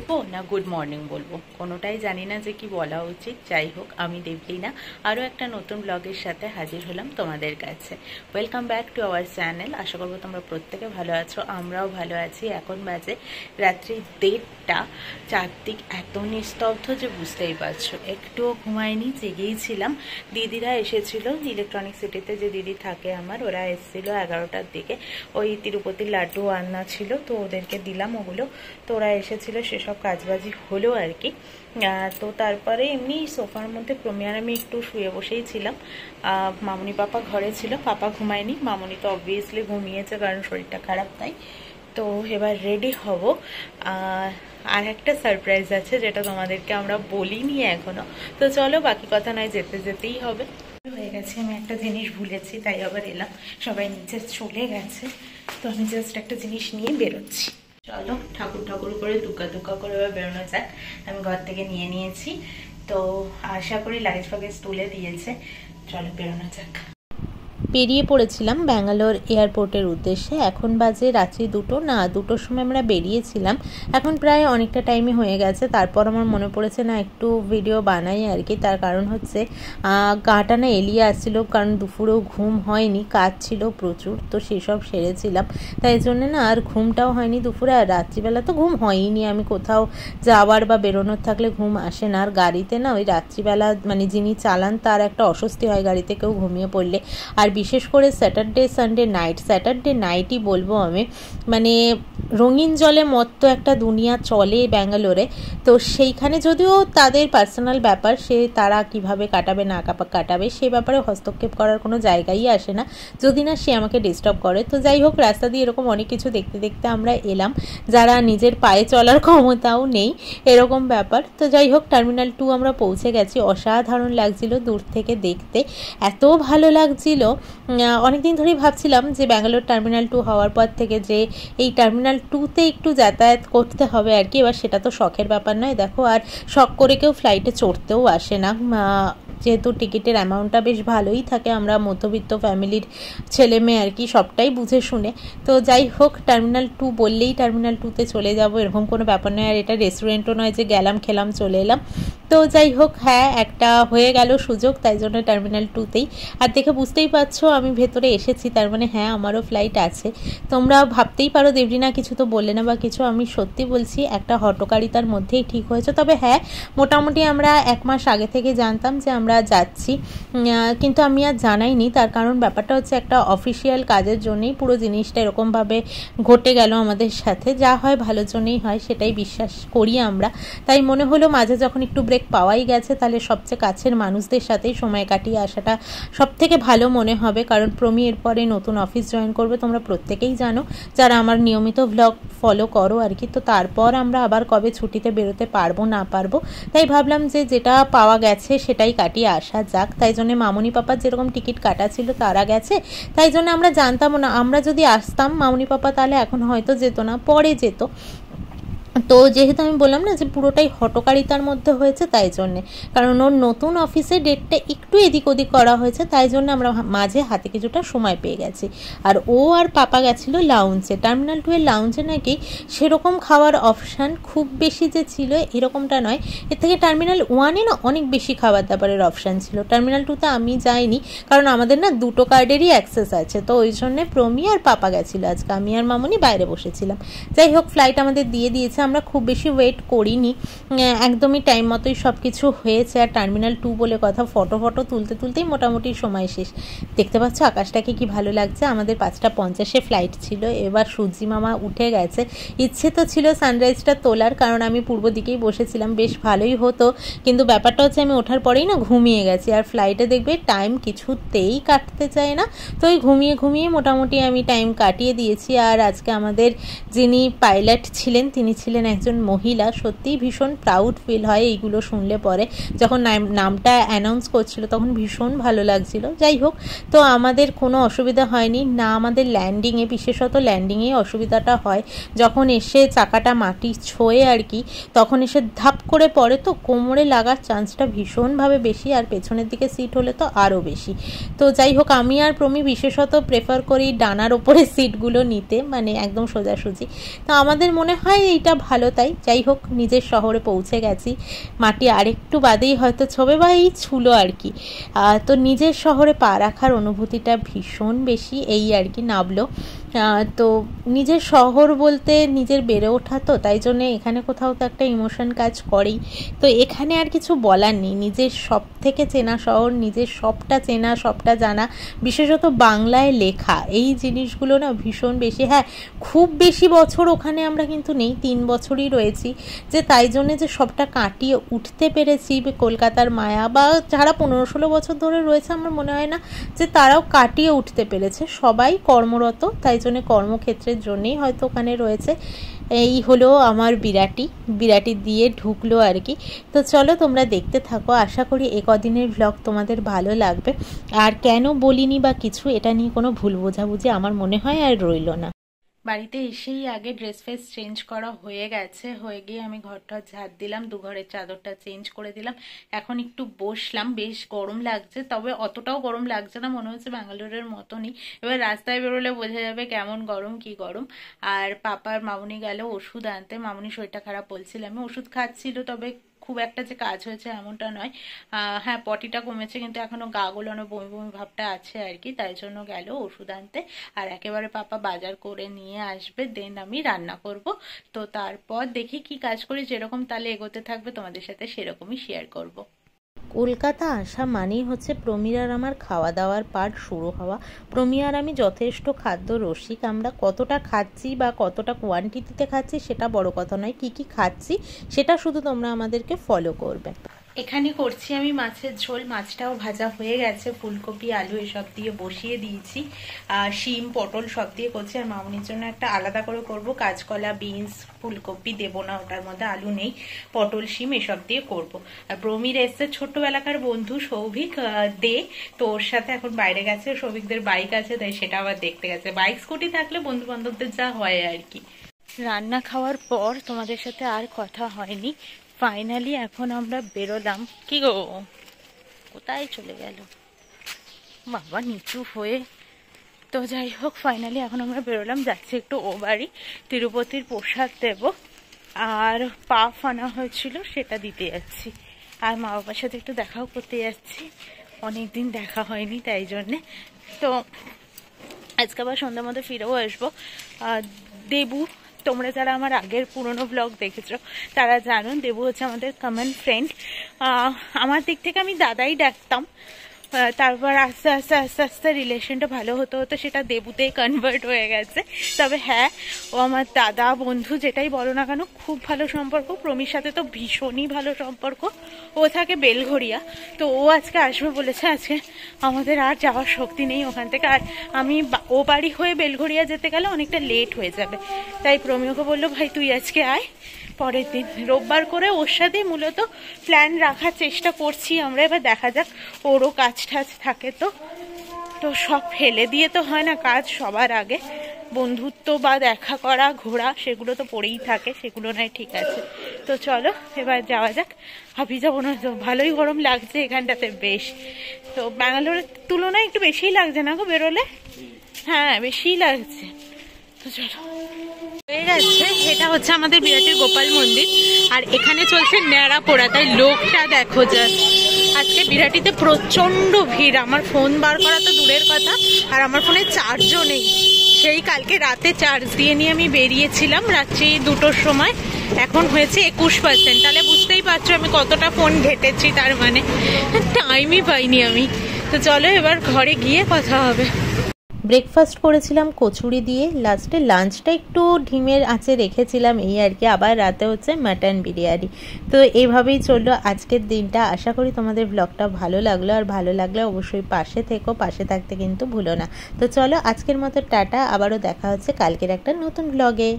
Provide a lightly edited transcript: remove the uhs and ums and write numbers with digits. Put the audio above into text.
বলবো না good morning বলবো, কোনোটাই জানি না যে কি বলা উচিত। যাই হোক, আমি দেবলীনা আরও একটা নতুন ব্লগের সাথে হাজির হলাম তোমাদের কাছে। Welcome back to our channel. আশা করবো তোমরা প্রত্যেকে ভালো আছো, আমরাও ভালো আছি। এখন বাজে রাত্রি 1:30। চারদিক এত নিস্তব্ধ যে বুঝতেই পারছো। একটুও ঘুমাইনি, জেগেই ছিলাম। দিদিরা এসেছিল ইলেকট্রনিক সিটিতে, যে দিদি থাকে আমার, ওরা এসেছিল 11টার দিকে। ওই তিরুপতির লাড্ডু আনা ছিল, তো ওদেরকে দিলাম ওগুলো। তো ওরা এসেছিল, সেসব কাজবাজি হলো আর কি। তো তারপরে এমনি সোফার মধ্যে প্রমিয়ার আমি একটু শুয়ে বসেই ছিলাম। মামুনি পাপা ঘরে ছিল, পাপা ঘুমায়নি, মামুনি তো অবভিয়াসলি ঘুমিয়েছে কারণ শরীরটা খারাপ তাই। তো এবার রেডি হব। আর একটা সারপ্রাইজ আছে যেটা তোমাদেরকে আমরা বলিনি এখনো। তো চলো, বাকি কথা নয়, যেতে যেতেই হবে। হয়ে গেছে, আমি একটা জিনিস ভুলেছি তাই আবার এলাম। সবাই নিচে চলে গেছে, তো আমি জাস্ট একটা জিনিস নিয়ে বেরোচ্ছি। চলো, ঠাকুর ঠাকুর করে দুকা দুকা করে এবার বেরোনো যাক। আমি ঘর থেকে নিয়ে নিয়েছি, তো আশা করি লাগেজ ফাগেজ তুলে দিয়েছে। চলো বেরোনো যাক। বেরিয়ে পড়েছিলাম ব্যাঙ্গালোর এয়ারপোর্টের উদ্দেশ্যে। এখন বাজে রাত্রি 2টো, না 2টোর সময় আমরা বেরিয়েছিলাম। এখন প্রায় অনেকটা টাইমই হয়ে গেছে। তারপর আমার মনে পড়েছে না একটু ভিডিও বানাই আর কি। তার কারণ হচ্ছে গাটা না এলিয়ে আসছিল, কারণ দুপুরেও ঘুম হয়নি, কাজ ছিল প্রচুর, তো সেসব সেরেছিলাম। তাই জন্য না আর ঘুমটাও হয়নি দুপুরে। আর রাত্রিবেলা তো ঘুম হয়নি, আমি কোথাও যাওয়ার বা বেরোনোর থাকলে ঘুম আসে না। আর গাড়িতে না ওই রাত্রিবেলা মানে যিনি চালান তার একটা অস্বস্তি হয় গাড়িতে কেউ ঘুমিয়ে পড়লে। আর বিশেষ করে স্যাটারডে সানডে নাইট, স্যাটারডে নাইটই বলবো আমি, মানে রঙিন জলে মত্ত একটা দুনিয়া চলে ব্যাঙ্গালোরে। তো সেইখানে যদিও তাদের পার্সোনাল ব্যাপার, সে তারা কিভাবে কাটাবে না কাটাবে সে ব্যাপারে হস্তক্ষেপ করার কোনো জায়গাই আসে না, যদি না সে আমাকে ডিস্টার্ব করে। তো যাই হোক, রাস্তা দিয়ে এরকম অনেক কিছু দেখতে দেখতে আমরা এলাম, যারা নিজের পায়ে চলার ক্ষমতাও নেই এরকম ব্যাপার। তো যাই হোক, টার্মিনাল 2 আমরা পৌঁছে গেছি। অসাধারণ লাগছিল দূর থেকে দেখতে, এত ভালো লাগছিল। অনেকদিন ধরেই ভাবছিলাম যে ব্যাঙ্গালোর টার্মিনাল 2 হওয়ার পর থেকে যে এই টার্মিনাল 2তে একটু যাতায়াত করতে হবে আর কি। এবার সেটা তো শখের ব্যাপার নয়, দেখো, আর শখ করে কেউ ফ্লাইটে চড়তেও আসে না, যেহেতু টিকিটের অ্যামাউন্টটা বেশ ভালোই থাকে। আমরা মধ্যবিত্ত ফ্যামিলির ছেলে মেয়ে আর কি, সবটাই বুঝে শুনে। তো যাই হোক, টার্মিনাল 2 বললেই টার্মিনাল 2তে চলে যাব এরকম কোনো ব্যাপার নয়। আর এটা রেস্টুরেন্টও নয় যে গেলাম খেলাম চলে এলাম। তো যাই হোক, হ্যাঁ একটা হয়ে গেল সুযোগ, তাই জন্য টার্মিনাল 2তেই। আর দেখে বুঝতেই পারছো আমি ভেতরে এসেছি, তার মানে হ্যাঁ আমারও ফ্লাইট আছে। তোমরা ভাবতেই পারো দেবলীনা কিছু তো বললে না বা কিছু, আমি সত্যি বলছি একটা হটকারিতার মধ্যেই ঠিক হয়েছে। তবে হ্যাঁ, মোটামুটি আমরা 1 মাস আগে থেকে জানতাম যে আমরা যাচ্ছি, কিন্তু আমি আর জানাইনি। তার কারণ ব্যাপারটা হচ্ছে একটা অফিসিয়াল কাজের জন্যই পুরো জিনিসটা এরকমভাবে ঘটে গেল আমাদের সাথে। যা হয় ভালোর জন্যই হয়, সেটাই বিশ্বাস করি আমরা। তাই মনে হলো মাঝে যখন একটু ব্রেক পাওয়াই গেছে, তাহলে সবচেয়ে কাছের মানুষদের সাথেই সময় কাটিয়ে আসাটা সব থেকে ভালো মনে হবে। কারণ প্রমি এরপরে নতুন অফিস জয়েন করবে, তোমরা প্রত্যেকেই জানো যারা আমার নিয়মিত ব্লগ ফলো করো আর কি। তো তারপর আমরা আবার কবে ছুটিতে বেরোতে পারবো না পারবো, তাই ভাবলাম যে যেটা পাওয়া গেছে সেটাই কাটিয়ে আসা যাক। তাই জন্য মামুনি পাপার যেরকম টিকিট কাটা ছিল তারা গেছে, তাই জন্য আমরা জানতামও না। আমরা যদি আসতাম মামুনি পাপা তাহলে এখন হয়তো যেত না, পরে যেত। তো যেহেতু আমি বললাম না যে পুরোটাই হটকারিতার মধ্যে হয়েছে, তাই জন্যে, কারণ ওর নতুন অফিসে ডেটটা একটু এদিক ওদিক করা হয়েছে, তাই জন্য আমরা মাঝে হাতে কিছুটা সময় পেয়ে গেছি। আর ও আর পাপা গেছিলো লাউঞ্জে। টার্মিনাল 2 এর লাউঞ্জে নাকি সেরকম খাওয়ার অপশান খুব বেশি যে ছিল এরকমটা নয়, এর থেকে টার্মিনাল 1-এ না অনেক বেশি খাবার দাবারের অপশান ছিল। টার্মিনাল 2তে আমি যাইনি, কারণ আমাদের না 2টো কার্ডেরই অ্যাক্সেস আছে। তো ওই জন্যে প্রমি আর পাপা গেছিলো আজকে, আমি আর মামুনি বাইরে বসেছিলাম। যাই হোক, ফ্লাইট আমাদের দিয়ে দিয়েছে, আমরা খুব বেশি ওয়েট করিনি, একদমই টাইম মতোই সব কিছু হয়েছে। আর টার্মিনাল 2 বলে কথা, ফটো তুলতে তুলতেই মোটামুটি সময় শেষ। দেখতে পাচ্ছ আকাশটাকে কি ভালো লাগছে। আমাদের 5:50-এ ফ্লাইট ছিল, এবার সূর্যি মামা উঠে গেছে। ইচ্ছে তো ছিল সানরাইজটা তোলার, কারণ আমি পূর্ব দিকেই বসেছিলাম, বেশ ভালোই হতো, কিন্তু ব্যাপারটা হচ্ছে আমি ওঠার পরেই না ঘুমিয়ে গেছি। আর ফ্লাইটে দেখবে টাইম কিছুতেই কাটতে চায় না, তো ওই ঘুমিয়ে ঘুমিয়ে মোটামুটি আমি টাইম কাটিয়ে দিয়েছি। আর আজকে আমাদের যিনি পাইলট ছিলেন তিনি ছিলেন একজন মহিলা। সত্যিই ভীষণ প্রাউড ফিল হয় এইগুলো শুনলে পরে। যখন নামটা অ্যানাউন্স করছিল তখন ভীষণ ভালো লাগছিল। যাই হোক, তো আমাদের কোনো অসুবিধা হয়নি না। আমাদের ল্যান্ডিংয়ে, বিশেষত ল্যান্ডিংয়ে অসুবিধাটা হয় যখন এসে চাকাটা মাটি ছোঁয়ে আর কি, তখন এসে ধাপ করে পড়ে, তো কোমরে লাগার চান্সটা ভীষণভাবে বেশি। আর পেছনের দিকে সিট হলে তো আরও বেশি। তো যাই হোক, আমি আর প্রমি বিশেষত প্রেফার করি ডানার ওপরে সিটগুলো নিতে, মানে একদম সোজাসুজি। তো আমাদের মনে হয় এইটা ভালো তাই। যাই হোক, নিজের শহরে পৌঁছে গেছি, মাটি আরেকটু বাদেই হয়তো ছবে বা এই ছুলো আর কি। তো নিজের শহরে পা রাখার অনুভূতিটা ভীষণ বেশি, এই আর কি নামলো। তো নিজের শহর বলতে নিজের বেড়ে ওঠা, তো তাই জন্যে এখানে কোথাও তো একটা ইমোশন কাজ করেই। তো এখানে আর কিছু বলার নেই, নিজের সব থেকে চেনা শহর, নিজের সবটা চেনা সবটা জানা, বিশেষত বাংলায় লেখা এই জিনিসগুলো না ভীষণ বেশি। হ্যাঁ, খুব বেশি বছর ওখানে আমরা কিন্তু নেই, 3 বছরই রয়েছি, যে তাই জন্যে যে সবটা কাটিয়ে উঠতে পেরেছি কলকাতার মায়া, বা যারা 15-16 বছর ধরে রয়েছে আমার মনে হয় না যে তারাও কাটিয়ে উঠতে পেরেছে। সবাই কর্মরত, তাই জন্য কর্মক্ষেত্রের জন্যেই হয়তো ওখানে রয়েছে। এই হলো আমার বিরাটি দিয়ে ঢুকলো আর কি। তো চলো তোমরা দেখতে থাকো, আশা করি কদিনের ভ্লগ তোমাদের ভালো লাগবে। আর কেন বলিনি বা কিছু, এটা নিয়ে কোনো ভুল বোঝাবুঝি আমার মনে হয় আর রইল না। বাড়িতে এসেই আগে ড্রেস ফ্রেস চেঞ্জ করা হয়ে গেছে, হয়ে গিয়ে আমি ঘরটা ঝাড় দিলাম, দুঘরের চাদরটা চেঞ্জ করে দিলাম। এখন একটু বসলাম, বেশ গরম লাগছে, তবে অতটাও গরম লাগছে না, মনে হচ্ছে ব্যাঙ্গালোরের মতনই। এবার রাস্তায় বেরোলে বোঝা যাবে কেমন গরম কি গরম। আর পাপার মামুনি গেল ওষুধ আনতে, মামুনি শরীরটা খারাপ বলছিল, আমি ওষুধ খাচ্ছিল, তবে খুব একটা যে কাজ হয়েছে এমনটা নয়। হ্যাঁ, পটিটা কমেছে, কিন্তু এখনো গা গোলানো বমি বমি ভাবটা আছে আর কি, তাই জন্য গেল ওষুধ আনতে। আর একেবারে পাপা বাজার করে নিয়ে আসবে, দেন আমি রান্না করব। তো তারপর দেখি কি কাজ করি, যেরকম তাহলে এগোতে থাকবে তোমাদের সাথে সেরকমই শেয়ার করব। কলকাতা আসা মানেই হচ্ছে প্রমীর আর আমার খাওয়া দাওয়ার পার্ট শুরু হওয়া। প্রমীর আর আমি যথেষ্ট খাদ্য রসিক, আমরা কতটা খাচ্ছি বা কতটা কোয়ান্টিটিতে খাচ্ছি সেটা বড় কথা নয়, কি কি খাচ্ছি সেটা শুধু তোমরা আমাদেরকে ফলো করবে। এখানে করছি আমি মাছের ঝোল, মাছটাও ভাজা হয়ে গেছে, ফুলকপি আলু এসব দিয়ে বসিয়ে দিয়েছি, শিম পটল সব দিয়ে করছি। আর মামুনির জন্য একটা আলাদা করে করব, কাঁচকলা বিনস ফুলকপি দেবো না, ওটার মধ্যে আলু নেই, পটল শিম এসব দিয়ে করব। আর প্রমীর এসছে ছোট্টবেলাকার বন্ধু সৌভিক দে, তো ওর সাথে এখন বাইরে গেছে, সৌভিকদের বাইক আছে তাই সেটা আবার দেখতে গেছে। বাইক স্কুটি থাকলে বন্ধু বান্ধবদের যা হয় আর কি। রান্না খাওয়ার পর তোমাদের সাথে আর কথা হয়নি, ফাইনালি এখন আমরা বেরোলাম। কি গো, কোথায় চলে গেল বাবা নিচু হয়ে? তো যাই হোক, ফাইনালি এখন আমরা বেরোলাম, যাচ্ছি একটু ও বাড়ি, তিরুপতির প্রসাদ দেব, আর পাফ আনা হয়েছিল সেটা দিতে যাচ্ছি, আর মা বাবার সাথে একটু দেখাও করতে যাচ্ছি, অনেকদিন দেখা হয়নি তাই জন্যে। তো আজকে আবার সন্ধ্যার মধ্যে ফিরেও আসবো। দেবু, তোমরা যারা আমার আগের পুরনো ব্লগ দেখেছো তারা জানো, দেবু হচ্ছে আমাদের কমন ফ্রেন্ড। আমার দিক থেকে আমি দাদাই ডাকতাম, তারপর আস্তে আস্তে আস্তে আস্তে রিলেশনটা ভালো হতে হতে সেটা দেবুতেই কনভার্ট হয়ে গেছে। তবে হ্যাঁ, ও আমার দাদা বন্ধু যেটাই বলো না কেন, খুব ভালো সম্পর্ক। প্রমীর সাথে তো ভীষণই ভালো সম্পর্ক, ও থাকে বেলঘরিয়া, তো ও আজকে আসবে বলেছে। আজকে আমাদের আর যাওয়ার শক্তি নেই ওখান থেকে, আর আমি ও বাড়ি হয়ে বেলঘরিয়া যেতে গেলে অনেকটা লেট হয়ে যাবে, তাই প্রমীয়কে বললো ভাই তুই আজকে আয়, পরের দিন রোববার করে ওর সাথে মূলত প্ল্যান রাখার চেষ্টা করছি আমরা। এবার দেখা যাক, ওরও কাজ টাজ থাকে, তো সব ফেলে দিয়ে তো হয় না, কাজ সবার আগে, বন্ধুত্ব বা দেখা করা ঘোরা সেগুলো তো পড়েই থাকে, সেগুলো নয় ঠিক আছে। তো চলো এবার যাওয়া যাক। ভাবি যাবো না তো, ভালোই গরম লাগছে এখানটাতে বেশ, তো ব্যাঙ্গালোরের তুলনায় একটু বেশিই লাগছে না গো বেরোলে? হ্যাঁ বেশিই লাগছে। তো চলো, হয়ে গেছে, এটা হচ্ছে আমাদের বিরাটের গোপাল মন্দির, আর এখানে চলছে ন্যাড়া পোড়া, তাই লোকটা দেখো জাস্ট। আজকে বিরাটিতে প্রচন্ড ভিড়, আমার ফোন বার করা তো দূরের কথা, আর আমার ফোনে চার্জও নেই, সেই কালকে রাতে চার্জ দিয়ে নিয়ে আমি বেরিয়েছিলাম রাত্রি 2টোর সময়, এখন হয়েছে 21%, তাহলে বুঝতেই পারছো আমি কতটা ফোন ঘেটেছি, তার মানে টাইমই পাইনি আমি। তো চলো এবার ঘরে গিয়ে কথা হবে। ব্রেকফাস্ট করেছিলাম কচুরি দিয়ে, লাস্টে লাঞ্চটা একটু ডিমের আঁচে রেখেছিলাম এই আর কি, আবার রাতে হচ্ছে মাটন বিরিয়ানি। তো এইভাবেই চললো আজকের দিনটা। আশা করি তোমাদের ব্লগটা ভালো লাগলো, আর ভালো লাগলে অবশ্যই পাশে থেকো, পাশে থাকতে কিন্তু ভুলো না। তো চলো আজকের মতো টাটা, আবারও দেখা হচ্ছে কালকের একটা নতুন ব্লগে।